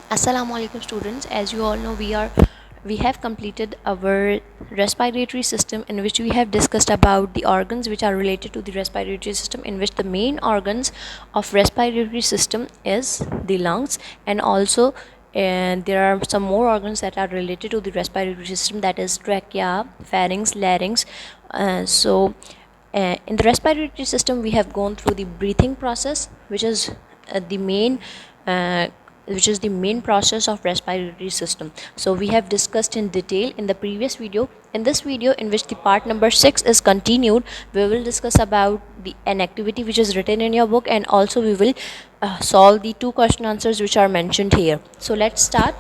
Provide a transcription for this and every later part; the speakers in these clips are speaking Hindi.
Assalamualaikum students. As you all know, we have completed our respiratory system, in which we have discussed about the organs which are related to the respiratory system, in which the main organs of respiratory system is the lungs, and also there are some more organs that are related to the respiratory system, that is trachea, pharynx, larynx. In the respiratory system, we have gone through the breathing process, the main uh, which is the main process of respiratory system. So we have discussed in detail in the previous video. In this video, in which the part number 6 is continued, we will discuss about an activity which is written in your book, and also we will solve the 2 question answers which are mentioned here. So let's start.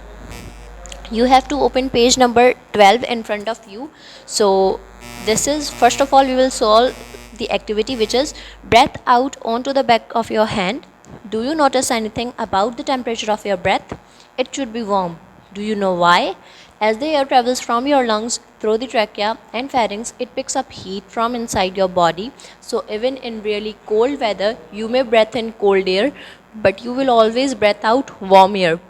You have to open page number 12 in front of you. So this is, first of all, we will solve the activity, which is breath out onto the back of your hand. Do you notice anything about the temperature of your breath? It should be warm. Do you know why? As the air travels from your lungs through the trachea and pharynx, it picks up heat from inside your body. So even in really cold weather, you may breathe in cold air, but you will always breath out warm air.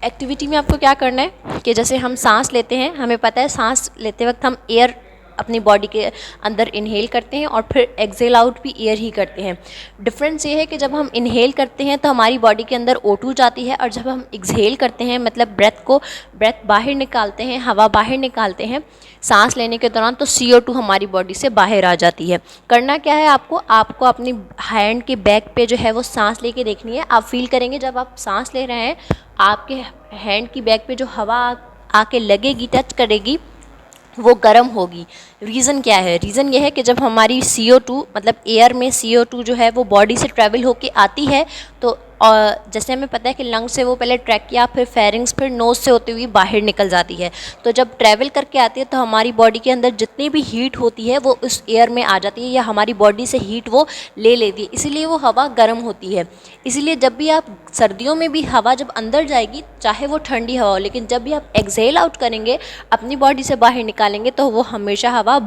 Activity में आपको क्या करना है कि जैसे हम सांस लेते हैं, हमें पता है सांस लेते वक्त हम एयर अपनी बॉडी के अंदर इनहेल करते हैं और फिर एक्सेल आउट भी एयर ही करते हैं. डिफरेंस ये है कि जब हम इनहेल करते हैं तो हमारी बॉडी के अंदर O2 जाती है, और जब हम एक्सहेल करते हैं, मतलब ब्रेथ बाहर निकालते हैं, हवा बाहर निकालते हैं सांस लेने के दौरान, तो CO2 हमारी बॉडी से बाहर आ जाती है. करना क्या है आपको अपनी हैंड के बैक पे जो है वो सांस लेके देखनी है. आप फील करेंगे जब आप सांस ले रहे हैं, आपके हैंड की बैक पे जो हवा आके लगेगी, टच करेगी, वो गर्म होगी. रीज़न क्या है? रीज़न ये है कि जब हमारी CO2, मतलब एयर में CO2 जो है वो बॉडी से ट्रैवल होके आती है, तो जैसे हमें पता है कि लंग से वो पहले ट्रैकिया, फिर फेरिंग्स, फिर नोज से होती हुई बाहर निकल जाती है. तो जब ट्रैवल करके आती है तो हमारी बॉडी के अंदर जितनी भी हीट होती है वो उस एयर में आ जाती है, या हमारी बॉडी से हीट वो ले लेती है, इसीलिए वो हवा गर्म होती है. इसीलिए जब भी आप सर्दियों में भी हवा जब अंदर जाएगी, चाहे वो ठंडी हवा हो, लेकिन जब भी आप एक्सहेल आउट करेंगे, अपनी बॉडी से बाहर निकालेंगे, तो वो हमेशा हवा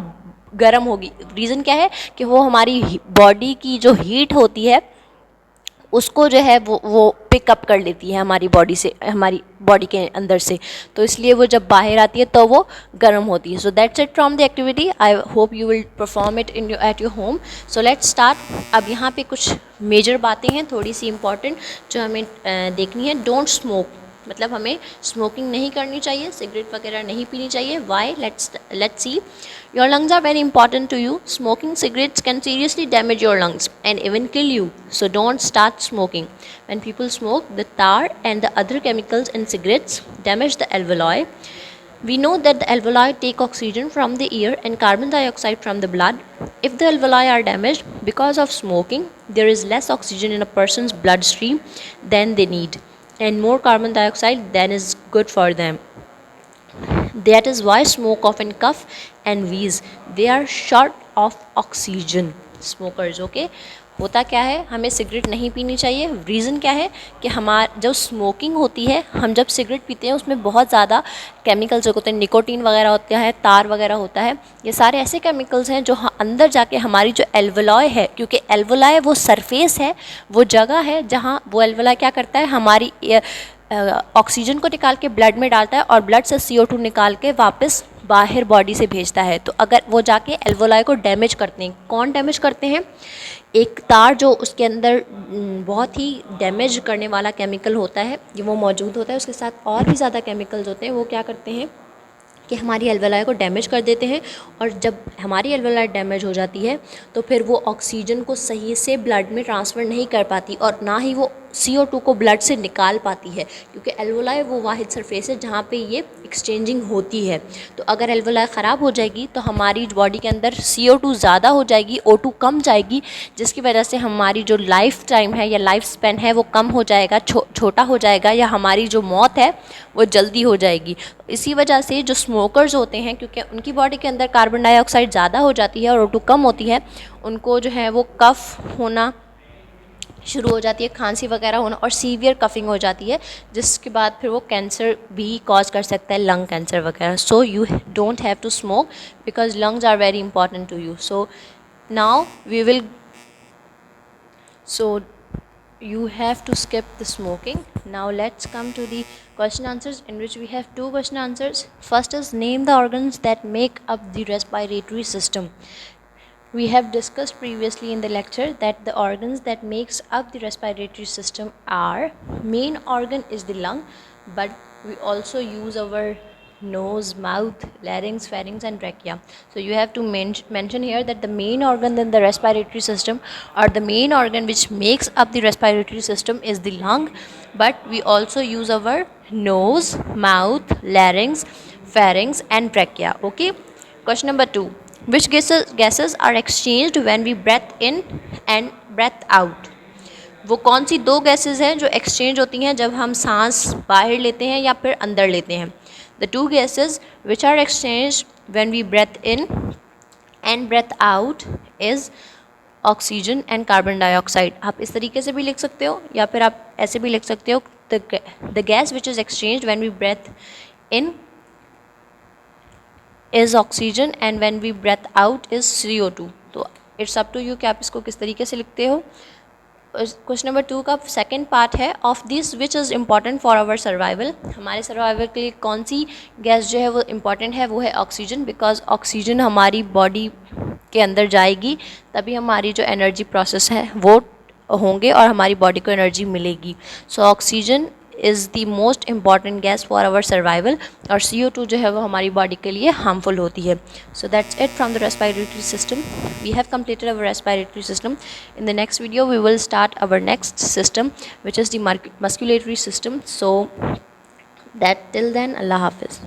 गर्म होगी. रीज़न क्या है कि वो हमारी बॉडी की जो हीट होती है उसको जो है वो पिकअप कर लेती है हमारी बॉडी से, हमारी बॉडी के अंदर से. तो इसलिए वो जब बाहर आती है तो वो गर्म होती है. So that's it from the activity. I hope you will perform it at your home. So let's start. अब यहाँ पे कुछ मेजर बातें हैं, थोड़ी सी इंपॉर्टेंट, जो हमें देखनी है. डोंट स्मोक, मतलब हमें स्मोकिंग नहीं करनी चाहिए, सिगरेट वगैरह नहीं पीनी चाहिए. Why? Let's see. Your lungs are very important to you. Smoking cigarettes can seriously damage your lungs and even kill you. So don't start smoking. When people smoke, the tar and the other chemicals in cigarettes damage the alveoli. We know that the alveoli take oxygen from the air and carbon dioxide from the blood. If the alveoli are damaged because of smoking, there is less oxygen in a person's bloodstream than they need, and more carbon dioxide than is good for them. That is why smoke often cough and wheeze. They are short of oxygen. Smokers, okay? होता क्या है, हमें सिगरेट नहीं पीनी चाहिए. रीज़न क्या है कि हमारा जो स्मोकिंग होती है, हम जब सिगरेट पीते हैं उसमें बहुत ज़्यादा केमिकल्स होते हैं, निकोटीन वगैरह होता है, तार वगैरह होता है. ये सारे ऐसे केमिकल्स हैं जो अंदर जाके हमारी जो एल्वोलॉय है, क्योंकि एल्वोलॉय वो सरफेस है, वो जगह है जहाँ वो एल्वोलॉय क्या करता है, हमारी ऑक्सीजन को निकाल के ब्लड में डालता है और ब्लड से CO2 निकाल के वापस बाहर बॉडी से भेजता है. तो अगर वो जाके एल्वोलाई को डैमेज करते हैं, कौन डैमेज करते हैं? एक तार जो उसके अंदर बहुत ही डैमेज करने वाला केमिकल होता है, ये वो मौजूद होता है, उसके साथ और भी ज़्यादा केमिकल्स होते हैं. वो क्या करते हैं कि हमारी एल्वोलाई को डैमेज कर देते हैं, और जब हमारी एल्वोलाई डैमेज हो जाती है तो फिर वो ऑक्सीजन को सही से ब्लड में ट्रांसफ़र नहीं कर पाती, और ना ही वो CO2 को ब्लड से निकाल पाती है, क्योंकि एल्वोलाई वो वाहिद सरफेस है जहाँ पे ये एक्सचेंजिंग होती है. तो अगर एल्वोलाई ख़राब हो जाएगी तो हमारी बॉडी के अंदर CO2 ज़्यादा हो जाएगी, O2 कम जाएगी, जिसकी वजह से हमारी जो लाइफ टाइम है या लाइफ स्पेन है वो कम हो जाएगा, छोटा हो जाएगा, या हमारी जो मौत है वो जल्दी हो जाएगी. इसी वजह से जो स्मोकर्स होते हैं, क्योंकि उनकी बॉडी के अंदर कार्बन डाइऑक्साइड ज़्यादा हो जाती है और O2 कम होती है, उनको जो है वो कफ होना शुरू हो जाती है, खांसी वगैरह होना, और सीवियर कफिंग हो जाती है, जिसके बाद फिर वो कैंसर भी कॉज कर सकता है, लंग कैंसर वगैरह. So you don't have to smoke because lungs are very important to you. So now we will, so you have to skip the smoking. Now let's come to the question answers, in which we have two question answers. First is, name the organs that make up the respiratory system. We have discussed previously in the lecture that the organs that makes up the respiratory system are, main organ is the lung, but we also use our nose, mouth, larynx, pharynx and trachea. So you have to mention here that the main organ in the respiratory system, or the main organ which makes up the respiratory system, is the lung, but we also use our nose, mouth, larynx, pharynx and trachea. Okay. Question number 2, which gases are exchanged when we breath in and breath out? वो कौन सी दो गैसेज हैं जो एक्सचेंज होती हैं जब हम सांस बाहर लेते हैं या फिर अंदर लेते हैं? The two gases which are exchange when we breathe in and breathe out is oxygen and carbon dioxide. आप इस तरीके से भी लिख सकते हो या फिर आप ऐसे भी लिख सकते हो, the gas which is exchange when we breathe in is oxygen and when we breathe out is CO2. तो इट्स अप टू यू कि आप इसको किस तरीके से लिखते हो. क्वेश्चन नंबर 2 का सेकंड पार्ट है, of this which is important for our survival. हमारे सर्वाइवल के लिए कौन सी गैस जो है वो इम्पॉर्टेंट है? वो है ऑक्सीजन, बिकॉज ऑक्सीजन हमारी बॉडी के अंदर जाएगी तभी हमारी जो एनर्जी प्रोसेस है वो होंगे और हमारी बॉडी को एनर्जी मिलेगी. So oxygen is the most important gas for our survival, और CO2 जो है वो हमारी बॉडी के लिए हार्मफुल होती है. So that's it from the respiratory system. We have completed our respiratory system. In the next video we will start our next system, which is the musculatory system. So that till then, Allah Hafiz.